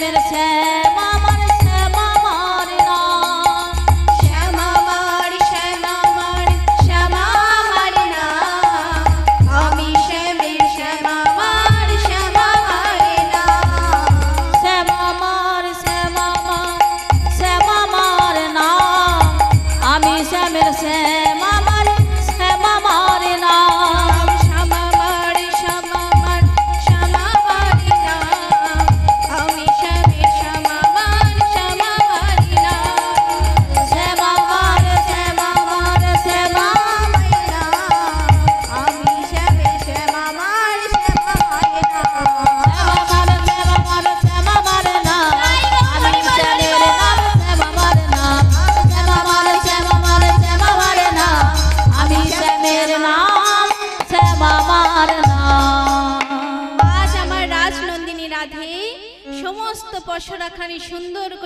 শ্যামের শ্যাম আমার শ্যাম আমার নাম। শ্যাম আমার শ্যাম আমার শ্যাম আমার নাম। আমি শ্যামের শ্যাম আমার শ্যাম আমার নাম। শ্যাম আমার শ্যাম আমার শ্যাম আমার নাম। আমি শ্যামের শ্যাম আমার শ্যাম আমার নাম। শ্যাম আমার শ্যাম আমার শ্যাম আমার নাম। আমি শ্যামের শ্যাম আমার শ্যাম আমার নাম। শ্যাম আমার শ্যাম আমার শ্যাম আমার নাম। আমি শ্যামের শ্যাম আমার শ্যাম আমার নাম। আমি শ্যামের নাম শ্যাম আমার নাম। শ্যাম আমার শ্যাম আমার শ্যাম আমার নাম। আমি শ্যামের নাম শ্যাম আমার নাম। আজ আমার রাজনন্দিনী রাধে সমস্ত পশরাখানি সুন্দর